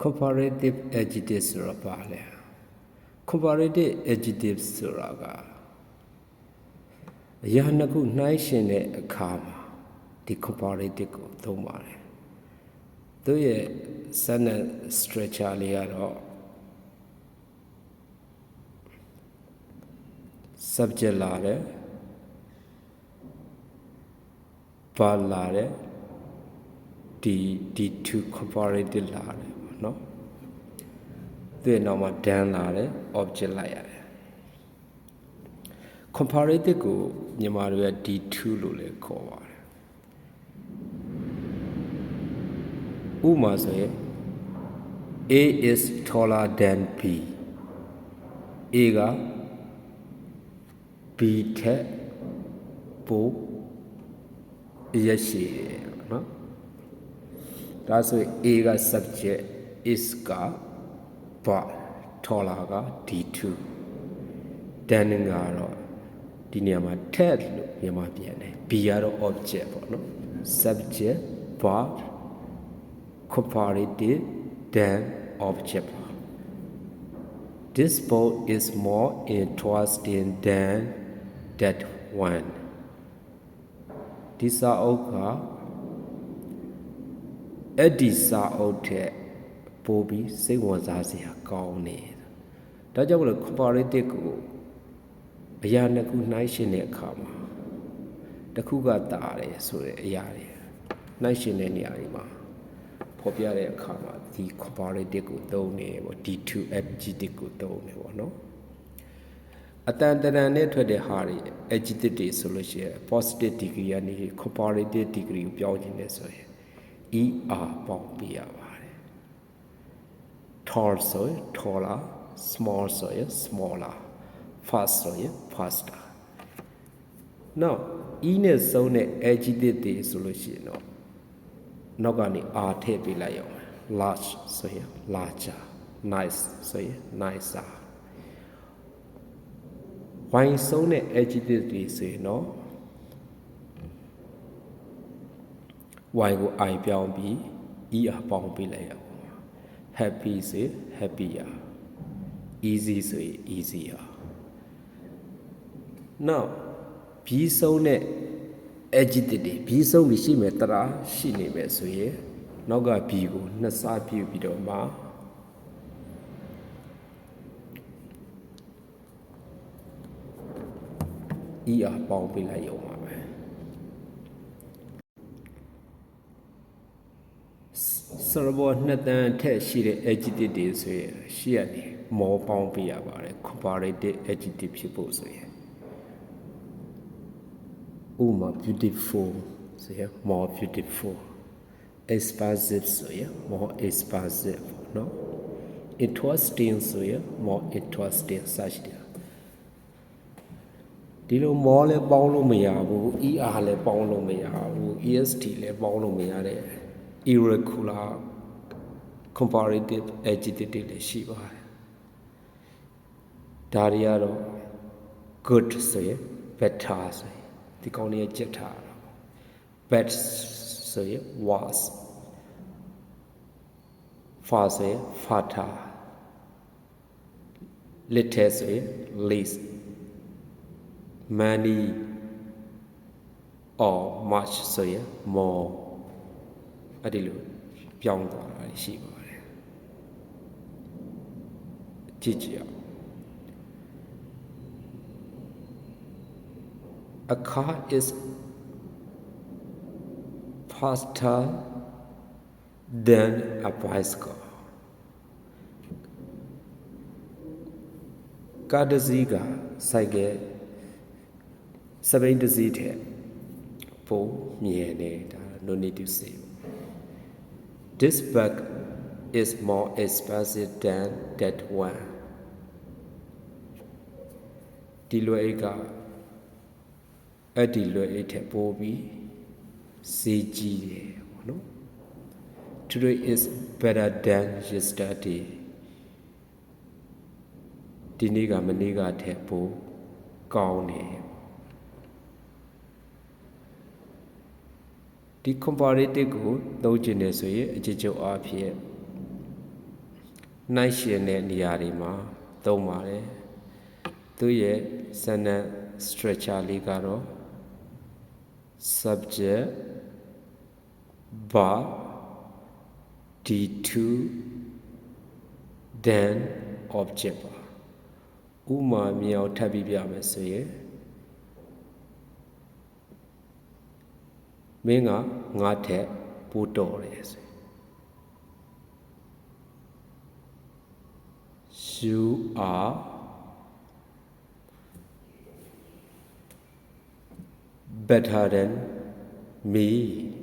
comparative adjectives ဆိုတာပါလေ comparative adjectives ဆိုတာကအရာနှစ်ခုနှိုင်းယှဉ်တဲ့အခါမှာဒီ comparative ကိုသုံးပါတယ်သူရဲ့ sentence structure လေးကတော့ subject လာတယ် verb လာတယ်ဒီ two comparative လာတယ်ပေါ့နော်သူရဲ့နောက်မှာ done လာတယ် object လိုက်ရတယ် comparative ကိုမြန်မာတွေက D2 လို့လည်းခေါ်ပါတယ်ဥပမာဆိုရင် A is taller than B A က B ထက်ပိုရရှိတယ်နော်ဒါဆိုရင် A က subject is က verb taller က D2 than ကတော့ဒီနေရာမှာထက်လို့မြန်မာပြန်တယ် B ကတော့ object ပေါ့နော် subject verb comparative than object this book is more interesting than that one ဒီစာအုပ်ကအဲ့ဒီစာအုပ်ထက်ပိုပြီးစိတ်ဝင်စားစရာကောင်းနေဒါကြောင့်မလို့ comparative ကိုအရာနှစ်ခုနှိုင်းယှဉ်တဲ့အခါမှာတစ်ခုကတာတယ်ဆိုတဲ့အရာတွေနှိုင်းယှဉ်တဲ့နေရာတွေမှာဖော်ပြတဲ့အခါမှာဒီ comparative ကိုသုံးနေပေါ့ D2 adjective ကိုသုံးနေပေါ့နော်အတန်တန်နဲ့ထွက်တဲ့ဟာတွေ adjective တွေဆိုလို့ရှိရင် positive degree ကနေ comparative degree ကိုပြောင်းခြင်းနဲ့ဆိုရင် er ပေါင်းပြရပါတယ် tall ဆိုရင် taller small ဆိုရင် smaller fast ဆိုရင် faster now e နဲ့ဆုံးတဲ့ adjective တွေဆိုလို့ရှိရင်တော့နောက်ကနေ r ထည့်ပေးလိုက်ရအောင် large ဆိုရင် larger nice ဆိုရင် nicer y ဆုံးတဲ့ adjective တွေဆိုရင်တော့ y ကို I ပြောင်းပြီး er ပေါင်းပေးလိုက်ရအောင် happy ဆိုရင် happier easy ဆိုရင် easier now ဘီဆုံးတဲ့ adjective တွေဘီဆုံးပြီးရှိမယ်တရာရှိနေမယ်ဆိုရင်နောက်ကဘီကိုနှစ်စားပြုပြီးတော့မှer ပေါင်းပေးလိုက်ရုံပါပဲစရဘောနှစ်တန်းထက်ရှိတဲ့ adjective တွေဆိုရင်ရှိရတယ်မောပေါင်းပေးရပါတယ် comparative adjective ဖြစ်ဖို့ဆိုရင်ဥမာ beautiful ဆိုရင် more beautiful expansive ဆိုရင် more expansive နော် interesting ဆိုရင် more interesting such ဒီလို more လည်းပေါင်းလို့မရဘူး er လည်းပေါင်းလို့မရဘူး est လည်းပေါင်းလို့မရတဲ့ irregular comparative adjective တွေလည်းရှိပါတယ်ဒါတွေကတော့ good ဆိုရင် better ဆိုရင်ဒီကောင်းလေးကြက်ထားတာ bad ဆိုရင် worse far ဆိုရင် farther little ဆိုရင် least many or much ဆိုရင် more အဲ့ဒီလိုပြောင်းသွားတာရှိပါတယ်ကြည့်ကြည့်အောင်A car is faster than a bicycle. ကားတစ်စီးကစိုက်ကယ်စပိန်တစ်စီးထက်ပိုမြင်နေတာ no need to say. This bag is more expensive than that one. ဒီလွယ်အိတ်ကအဲ့ဒီလွယ်အိတ်ထက်ပိုပြီးဈေးကြီးတယ်ပေါ့နော် Today is better than yesterday ဒီနေ့ကမနေ့ကထက်ပိုကောင်းတယ်ဒီ comparative ကိုသုံးချင်တယ်ဆိုရင်အကျဉ်းချုပ်အားဖြင့် နှိုင်းရှင်တဲ့နေရာတွေမှာသုံးပါတယ်သူရဲ့ sentence structure လေးကတော့ subject verb D2 then object ပါဥမာမြောက်ထပ်ပြီးပြမယ်ဆိုရင်မင်းကငါထက်ပိုတော်တယ်ဆို You are better than me